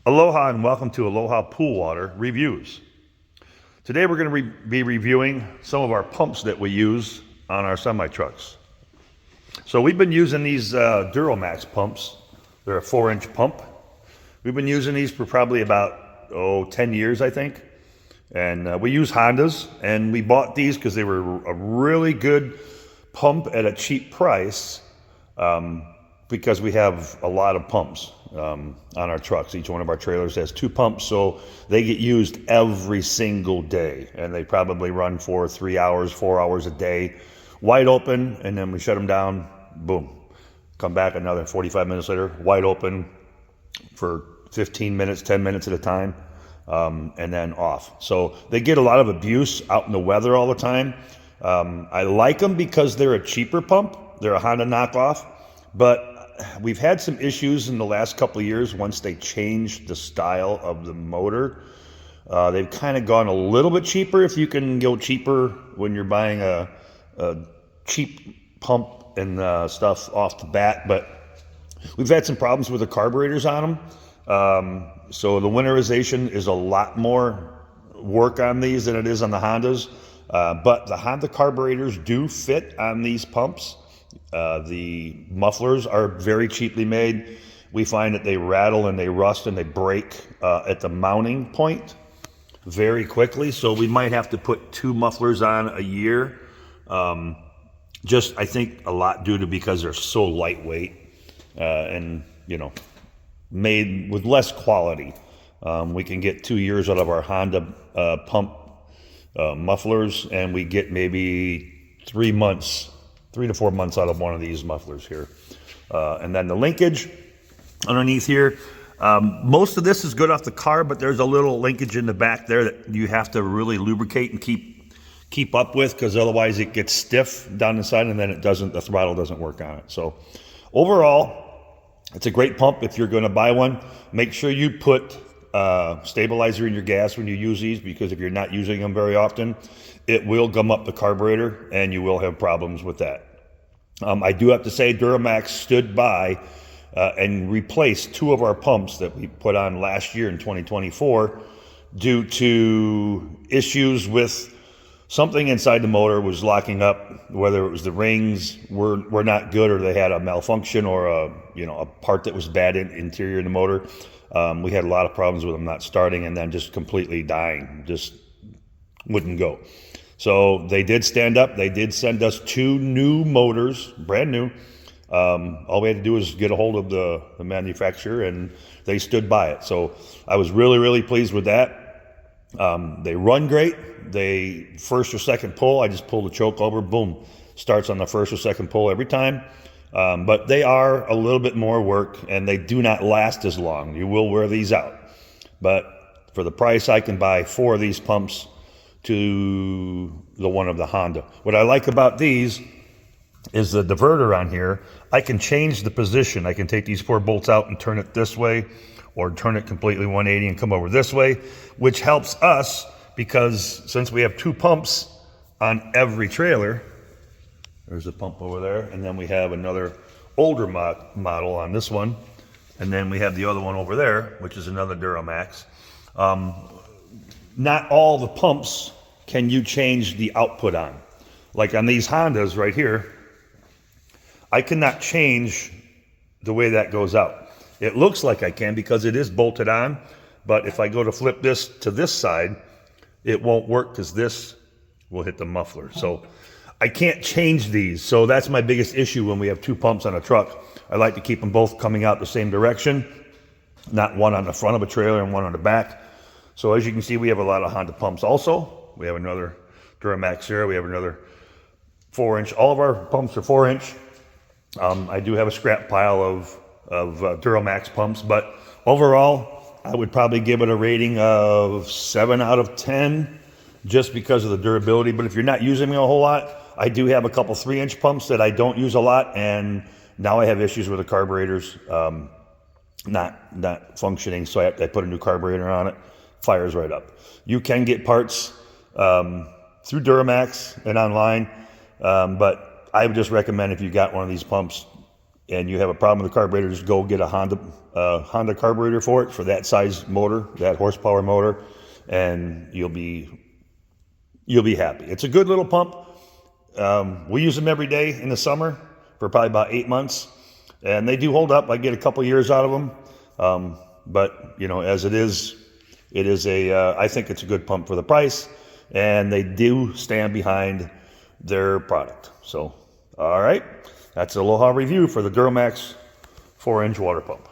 Aloha and welcome to Aloha Pool Water Reviews. Today we're going to be reviewing some of our pumps that we use on our semi-trucks. So we've been using these Duramax pumps. They're a 4-inch pump. We've been using these for probably about 10 years, I think. And we use Hondas, and we bought these because they were a really good pump at a cheap price, because we have a lot of pumps on our trucks. Each one of our trailers has 2 pumps, so they get used every single day, and they probably run for 3 hours, 4 hours a day, wide open, and then we shut them down, boom. Come back another 45 minutes later, wide open for 15 minutes, 10 minutes at a time, and then off. So they get a lot of abuse out in the weather all the time. I like them because they're a cheaper pump. They're a Honda knockoff, but we've had some issues in the last couple of years once they changed the style of the motor. They've kind of gone a little bit cheaper, if you can go cheaper when you're buying a cheap pump and stuff off the bat. But we've had some problems with the carburetors on them. So the winterization is a lot more work on these than it is on the Hondas. But the Honda carburetors do fit on these pumps. The mufflers are very cheaply made. We find that they rattle and they rust and they break at the mounting point very quickly. So we might have to put 2 mufflers on a year. Just, I think, a lot due to because they're so lightweight and, made with less quality. We can get 2 years out of our Honda pump mufflers, and we get maybe 3 to 4 months out of one of these mufflers here. And then the linkage underneath here, most of this is good off the car, but there's a little linkage in the back there that you have to really lubricate and keep up with, because otherwise it gets stiff down the side, and then the throttle doesn't work on it. So overall, it's a great pump. If you're going to buy one, make sure you put stabilizer in your gas when you use these, because if you're not using them very often, it will gum up the carburetor and you will have problems with that. I do have to say, Duramax stood by and replaced 2 of our pumps that we put on last year in 2024 due to issues with something inside the motor was locking up, whether it was the rings were not good, or they had a malfunction, or a part that was bad in interior of the motor. We had a lot of problems with them not starting and then just completely dying, just wouldn't go. So they did stand up. They did send us 2 new motors, brand new. All we had to do was get a hold of the manufacturer, and they stood by it. So I was really, really pleased with that. They run great. They first or second pull, I just pull the choke over, boom, starts on the first or second pull every time. But they are a little bit more work, and they do not last as long. You will wear these out. But for the price, I can buy 4 of these pumps to the one of the Honda. What I like about these is the diverter on here. I can change the position. I can take these 4 bolts out and turn it this way, or turn it completely 180 and come over this way, which helps us because since we have 2 pumps on every trailer, there's a pump over there, and then we have another older model on this one, and then we have the other one over there, which is another Duramax. Not all the pumps can you change the output on. Like on these Hondas right here, I cannot change the way that goes out. It looks like I can because it is bolted on, but if I go to flip this to this side, it won't work because this will hit the muffler. So I can't change these. So that's my biggest issue when we have 2 pumps on a truck. I like to keep them both coming out the same direction, not one on the front of a trailer and one on the back. So as you can see, we have a lot of Honda pumps also. We have another Duramax here. We have another 4-inch. All of our pumps are 4-inch. I do have a scrap pile of Duramax pumps, but overall, I would probably give it a rating of 7 out of 10 just because of the durability. But if you're not using them a whole lot, I do have a couple 3-inch pumps that I don't use a lot, and now I have issues with the carburetors not functioning, so I put a new carburetor on it. Fires right up. You can get parts through Duramax and online, but I would just recommend, if you got one of these pumps, and you have a problem with the carburetor, just go get a Honda carburetor for it, for that size motor, that horsepower motor, and you'll be happy. It's a good little pump. We use them every day in the summer for probably about 8 months, and they do hold up. I get a couple years out of them, but you know, as it is I think it's a good pump for the price, and they do stand behind their product. So, all right, that's Aloha review for the Duramax 4-inch water pump.